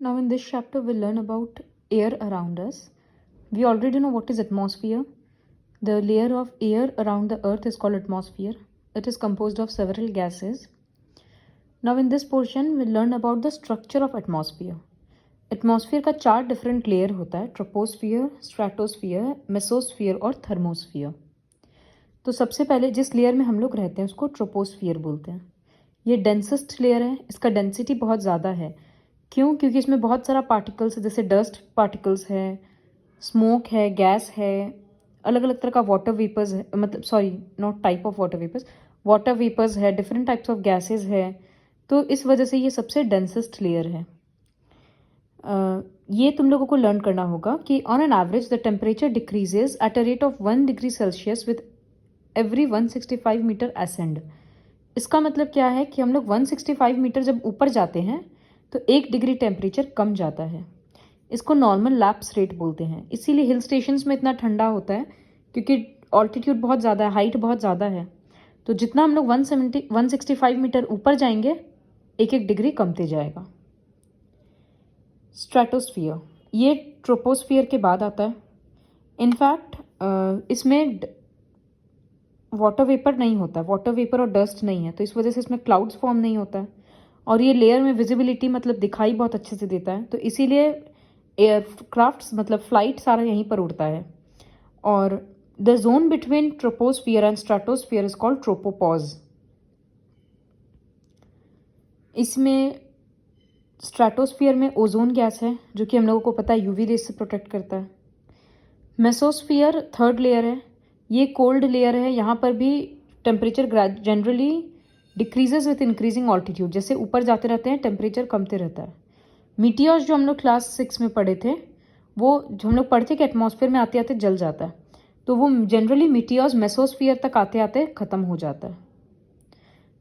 Now, in this chapter, we'll learn about air around us. We already know what is atmosphere. The layer of air around the earth is called atmosphere. It is composed of several gases. Now, in this portion, we'll learn about the structure of atmosphere. Atmosphere का 4 different layer होता है: troposphere, stratosphere, mesosphere और thermosphere. तो सबसे पहले जिस layer में हम लोग रहते हैं उसको ट्रोपोस्फियर बोलते हैं। ये डेंसेस्ट लेयर है, इसका डेंसिटी बहुत ज़्यादा है। क्यों? क्योंकि इसमें बहुत सारा पार्टिकल्स है, जैसे डस्ट पार्टिकल्स है, स्मोक है, गैस है, अलग अलग तरह का वाटर वेपर्स है, मतलब sorry not type of water vapours, water vapours है, डिफरेंट टाइप्स ऑफ गैसेज है। तो इस वजह से ये सबसे डेंसेस्ट लेयर है। ये तुम लोगों को लर्न करना होगा कि on an average the temperature decreases at a rate of 1 degree Celsius with every 165 metre ascend. इसका मतलब क्या है कि हम लोग 165 मीटर जब ऊपर जाते हैं तो 1 डिग्री टेम्परेचर कम जाता है। इसको नॉर्मल लैप्स रेट बोलते हैं। इसीलिए हिल स्टेशंस में इतना ठंडा होता है, क्योंकि ऑल्टीट्यूड बहुत ज़्यादा है, हाइट बहुत ज़्यादा है। तो जितना हम लोग 165 मीटर ऊपर जाएंगे 1 डिग्री कमते जाएगा। स्ट्रेटोस्फियर ये ट्रोपोस्फियर के बाद आता है। इनफैक्ट इसमें वाटर वेपर नहीं होता, वाटर वेपर और डस्ट नहीं है, तो इस वजह से इसमें क्लाउड्स फॉर्म नहीं होता है। और ये लेयर में विजिबिलिटी मतलब दिखाई बहुत अच्छे से देता है, तो इसीलिए एयरक्राफ्ट्स मतलब फ्लाइट सारा यहीं पर उड़ता है। और the zone between troposphere and stratosphere is called tropopause. इसमें स्ट्रेटोस्फियर में ओजोन गैस है जो कि हम लोगों को पता है यूवी रेस से प्रोटेक्ट करता है। मेसोस्फियर थर्ड लेयर है, ये कोल्ड लेयर है। यहाँ पर भी temperature generally decreases with increasing altitude, जैसे ऊपर जाते रहते हैं टेम्परेचर कमते रहता है। मीटियोर्स जो हम लोग क्लास 6 में पढ़े थे, वो जो हम लोग पढ़ते कि एटमॉस्फेयर में आते आते जल जाता है, तो वो जनरली मीटियोर्स मेसोस्फियर तक आते आते ख़त्म हो जाता है।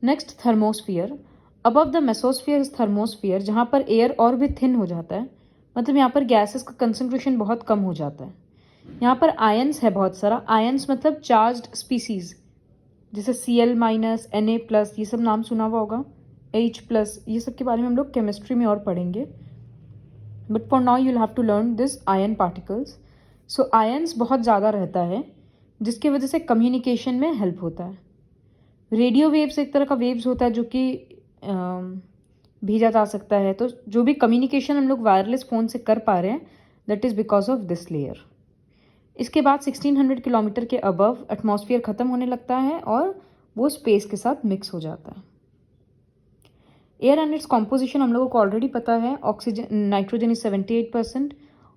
Next thermosphere. Above the mesosphere is thermosphere, जहाँ पर एयर और भी थिन हो जाता है, मतलब यहाँ पर गैसेस का कंसंट्रेशन बहुत कम हो जाता है। यहाँ पर आयंस है बहुत सारा। आयंस मतलब चार्ज्ड स्पीसीज, जैसे Cl माइनस, Na+, ये सब नाम सुना हुआ होगा, H+, ये सब के बारे में हम लोग केमिस्ट्री में और पढ़ेंगे। But for now you will have to learn this ion particles. So ions बहुत ज़्यादा रहता है, जिसकी वजह से कम्युनिकेशन में हेल्प होता है। रेडियो वेव्स एक तरह का वेव्स होता है जो कि भेजा जा सकता है, तो जो भी कम्युनिकेशन हम लोग वायरलेस फ़ोन से कर पा रहे हैं, that is because of this layer. इसके बाद 1600 किलोमीटर के अबव एटमॉस्फेयर ख़त्म होने लगता है और वो स्पेस के साथ मिक्स हो जाता है। एयर एंड इट्स कॉम्पोजिशन हम लोगों को ऑलरेडी पता है। ऑक्सीजन, नाइट्रोजन इज 78%,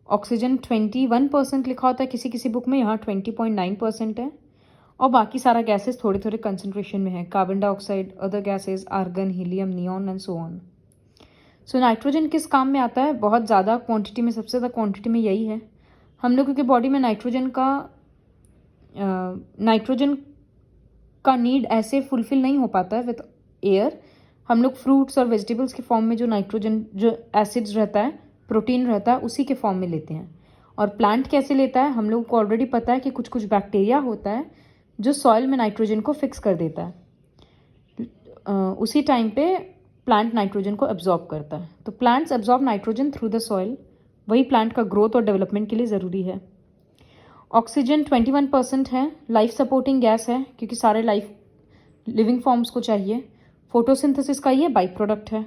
ऑक्सीजन 21% लिखा होता है किसी किसी बुक में, यहाँ 20.9% है। और बाकी सारा गैसेस थोड़े थोड़े कंसंट्रेशन में है, carbon dioxide, other gases, argon, helium, neon and so on. So nitrogen किस काम में आता है? बहुत ज़्यादा क्वांटिटी में, सबसे ज़्यादा क्वांटिटी में यही है। हम लोगों की बॉडी में नाइट्रोजन का नीड ऐसे फुलफिल नहीं हो पाता है विथ एयर। हम लोग फ्रूट्स और वेजिटेबल्स के फॉर्म में जो नाइट्रोजन, जो एसिड्स रहता है, प्रोटीन रहता है, उसी के फॉर्म में लेते हैं। और प्लांट कैसे लेता है? हम लोगों को ऑलरेडी पता है कि कुछ कुछ बैक्टीरिया होता है जो सॉइल में नाइट्रोजन को फिक्स कर देता है। उसी टाइम पे प्लांट नाइट्रोजन को एब्जॉर्ब करता है। तो plants absorb nitrogen through the soil, वही प्लांट का ग्रोथ और डेवलपमेंट के लिए ज़रूरी है। ऑक्सीजन 21% है, लाइफ सपोर्टिंग गैस है, क्योंकि सारे लाइफ लिविंग फॉर्म्स को चाहिए। फोटोसिंथेसिस का ये बाई प्रोडक्ट है।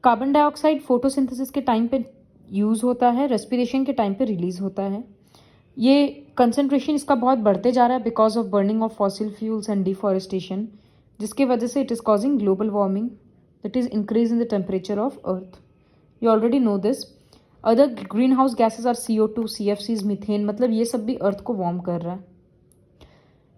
कार्बन डाइऑक्साइड फोटोसिंथेसिस के टाइम पे यूज़ होता है, रेस्पिरेशन के टाइम पे रिलीज होता है। ये कंसंट्रेशन इसका बहुत बढ़ते जा रहा है because of burning of fossil fuels and deforestation, जिसकी वजह से it is causing global warming, that is increase in the temperature of earth. You already know this. Other green house gases are CO2, CFCs, methane, मतलब ये सब भी अर्थ को warm कर रहा है।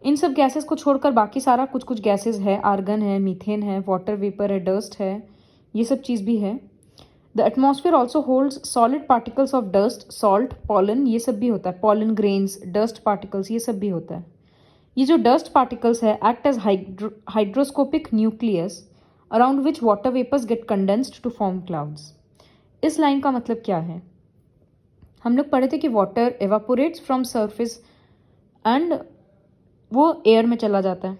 इन सब गैसेस को छोड़कर बाकी सारा कुछ कुछ गैसेज है, आर्गन है, मीथेन है, वाटर वेपर है, डस्ट है, ये सब चीज़ भी है। The atmosphere also holds solid particles of dust, salt, pollen, ये सब भी होता है। पॉलन ग्रेन्स, डस्ट पार्टिकल्स, ये सब भी होता है। ये जो डस्ट पार्टिकल्स है act as hygroscopic nucleus around which water vapours get condensed to form clouds. इस लाइन का मतलब क्या है? हम लोग पढ़े थे कि water evaporates from surface and वो एयर में चला जाता है।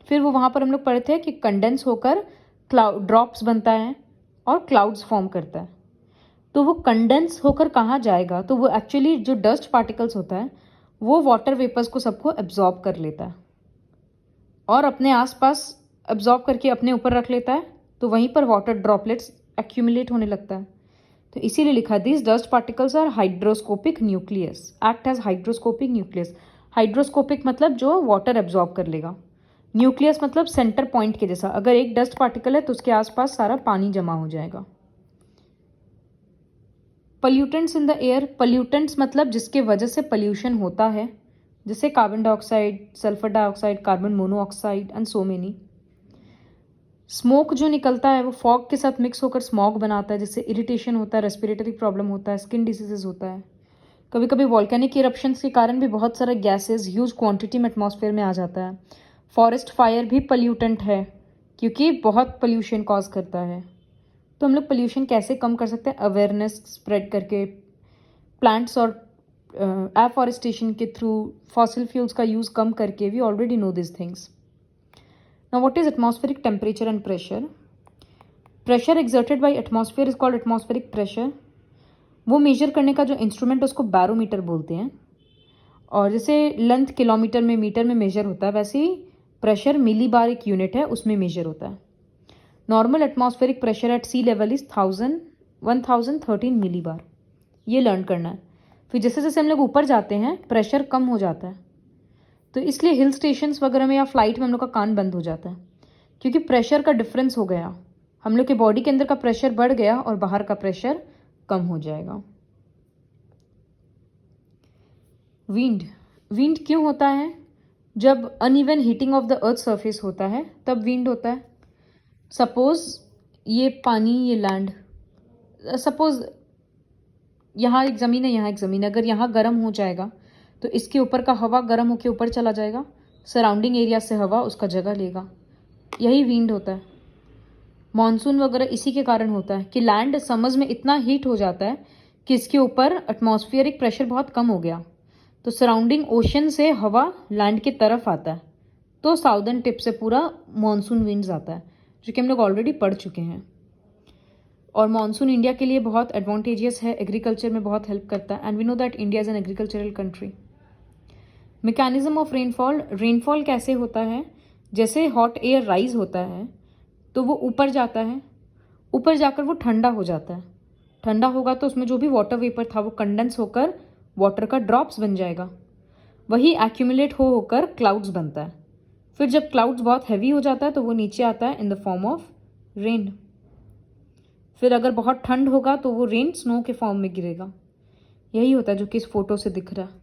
फिर वो वहाँ पर हम लोग पढ़े थे कि कंडेंस होकर क्लाउड ड्रॉप्स बनता है और क्लाउड्स फॉर्म करता है। तो वो कंडेंस होकर कहाँ जाएगा, तो वो एक्चुअली जो डस्ट पार्टिकल्स होता है वो वाटर वेपर्स को सबको एब्जॉर्ब कर लेता है और अपने आसपास एब्जॉर्ब करके अपने ऊपर रख लेता है, तो वहीं पर वाटर ड्रॉपलेट्स एक्यूमुलेट होने लगता है। तो इसीलिए लिखा this dust particles are hygroscopic nucleus, act as hygroscopic nucleus. Hygroscopic मतलब जो वाटर एब्जॉर्ब कर लेगा, न्यूक्लियस मतलब सेंटर पॉइंट के जैसा। अगर एक डस्ट पार्टिकल है तो उसके आसपास सारा पानी जमा हो जाएगा। Pollutants in the air, pollutants मतलब जिसके वजह से पल्यूशन होता है, जैसे carbon dioxide, sulphur dioxide, carbon monoxide and so many. Smoke जो निकलता है वो फॉग के साथ मिक्स होकर स्मॉग बनाता है, जिससे इरिटेशन होता है, रेस्पिरेटरी प्रॉब्लम होता है, स्किन डिसीजेज होता है। कभी कभी वॉल्केनिक इरप्शंस के कारण भी बहुत सारे गैसेस ह्यूज क्वांटिटी में एटमॉस्फेयर में आ जाता है। फॉरेस्ट फायर भी पल्यूटेंट है क्योंकि बहुत पल्यूशन कॉज करता है। तो हम लोग पल्यूशन कैसे कम कर सकते हैं? अवेयरनेस स्प्रेड करके, प्लांट्स और एफॉरेस्टेशन के थ्रू, फॉसिल फ्यूल्स का यूज़ कम करके। We already know this things. Now what is atmospheric temperature and pressure? Pressure exerted by atmosphere is called atmospheric pressure. वो मेजर करने का जो इंस्ट्रूमेंट उसको बैरोमीटर बोलते हैं। और जैसे लेंथ किलोमीटर में, मीटर में मेजर होता है, वैसे ही प्रेशर मिली बार एक यूनिट है, उसमें मेजर होता है। Normal atmospheric pressure at sea level is 1013 millibar. ये लर्न करना है। फिर जैसे जैसे हम लोग ऊपर जाते हैं प्रेशर कम हो जाता है, तो इसलिए हिल स्टेशंस वगैरह में या फ्लाइट में हम लोग का कान बंद हो जाता है, क्योंकि प्रेशर का डिफरेंस हो गया। हम लोग के बॉडी के अंदर का प्रेशर बढ़ गया और बाहर का प्रेशर कम हो जाएगा। विंड, विंड क्यों होता है? जब uneven heating of the earth surface होता है तब विंड होता है। सपोज ये पानी, ये लैंड, सपोज यहाँ एक ज़मीन है, यहाँ एक ज़मीन है। अगर यहाँ गर्म हो जाएगा तो इसके ऊपर का हवा गर्म होकर ऊपर चला जाएगा, सराउंडिंग एरिया से हवा उसका जगह लेगा। यही विंड होता है। मॉनसून वगैरह इसी के कारण होता है कि लैंड समर्स में इतना हीट हो जाता है कि इसके ऊपर एटमॉस्फेरिक प्रेशर बहुत कम हो गया, तो सराउंडिंग ओशन से हवा लैंड की तरफ आता है, तो साउदर्न टिप से पूरा मॉनसून विंड्स आता है, जो कि हम लोग ऑलरेडी पढ़ चुके हैं। और मॉनसून इंडिया के लिए बहुत एडवांटेजियस है, एग्रीकल्चर में बहुत हेल्प करता है, and we know that India is an agricultural country. Mechanism of rainfall, rainfall कैसे होता है? जैसे हॉट एयर राइज होता है तो वो ऊपर जाता है, ऊपर जाकर वो ठंडा हो जाता है। ठंडा होगा तो उसमें जो भी वाटर वेपर था वो कंडेंस होकर वाटर का ड्रॉप्स बन जाएगा। वही एक्यूमुलेट हो होकर क्लाउड्स बनता है। फिर जब क्लाउड्स बहुत हैवी हो जाता है तो वो नीचे आता है in the form of rain. फिर अगर बहुत ठंड होगा तो वो रेन स्नो के फॉर्म में गिरेगा। यही होता है जो कि इस फोटो से दिख रहा है।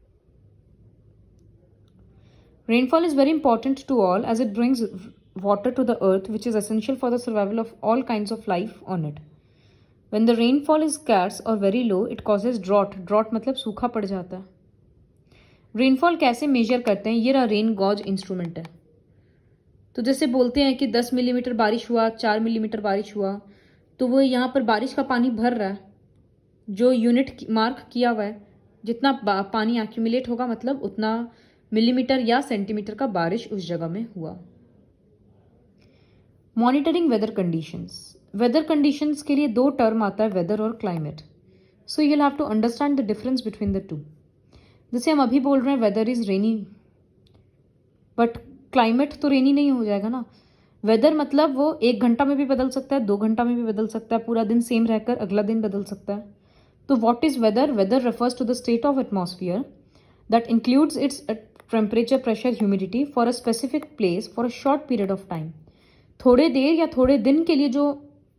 Rainfall is very important to all as it brings water to the earth, which is essential for the survival of all kinds of life on it. When the rainfall is scarce or very low, it causes drought. Drought मतलब सूखा पड़ जाता है। Rainfall कैसे major करते हैं? ये रहा रेन गॉज इंस्ट्रूमेंट है। तो जैसे बोलते हैं कि 10 मिलीमीटर बारिश हुआ, 4 मिलीमीटर बारिश हुआ, तो वो यहाँ पर बारिश का पानी भर रहा है, जो यूनिट मार्क किया हुआ है। जितना पानी एक्यूमुलेट होगा मतलब उतना मिलीमीटर या सेंटीमीटर का बारिश उस जगह में हुआ। Monitoring weather conditions, weather conditions के लिए दो टर्म आता है, वेदर और climate. So you will have to understand the difference between the two. जैसे हम अभी बोल रहे हैं weather is rainy, but climate तो रेनी नहीं हो जाएगा ना। वेदर मतलब वो 1 घंटा में भी बदल सकता है, 2 घंटा में भी बदल सकता है, पूरा दिन सेम रहकर अगला दिन बदल सकता है। तो what is weather? Weather refers to the state of atmosphere that includes its temperature, pressure, humidity for a specific place for a short period of time. थोड़े देर या थोड़े दिन के लिए जो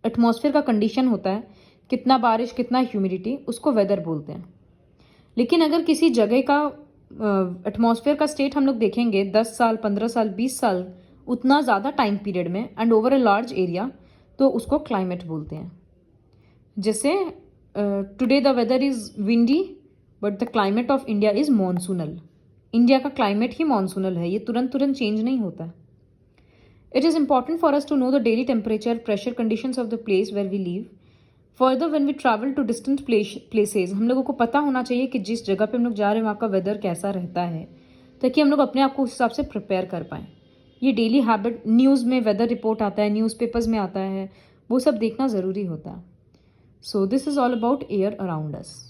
एटमॉस्फेयर का कंडीशन होता है, कितना बारिश, कितना ह्यूमिडिटी, उसको वेदर बोलते हैं। लेकिन अगर किसी जगह का एटमॉस्फेयर का स्टेट हम लोग देखेंगे 10 साल, 15 साल, 20 साल, उतना ज़्यादा टाइम पीरियड में and over a large area, तो उसको क्लाइमेट बोलते हैं। जैसे today the weather is windy but the climate of India is monsoonal. India का क्लाइमेट ही मॉनसूनल है, ये तुरंत तुरंत चेंज नहीं होता है। It is important for us to know the daily temperature, pressure conditions of the place where we live. Further, when we travel to distant places, हम लोगों को पता होना चाहिए कि जिस जगह पे हम लोग जा रहे हैं वहाँ का वेदर कैसा रहता है, ताकि हम लोग अपने आप को उस हिसाब से प्रिपेयर कर पाएँ। ये डेली हैबिट, न्यूज़ में वेदर रिपोर्ट आता है, न्यूज़पेपर्स में आता है, वो सब देखना ज़रूरी होता है। So this is all about air around us.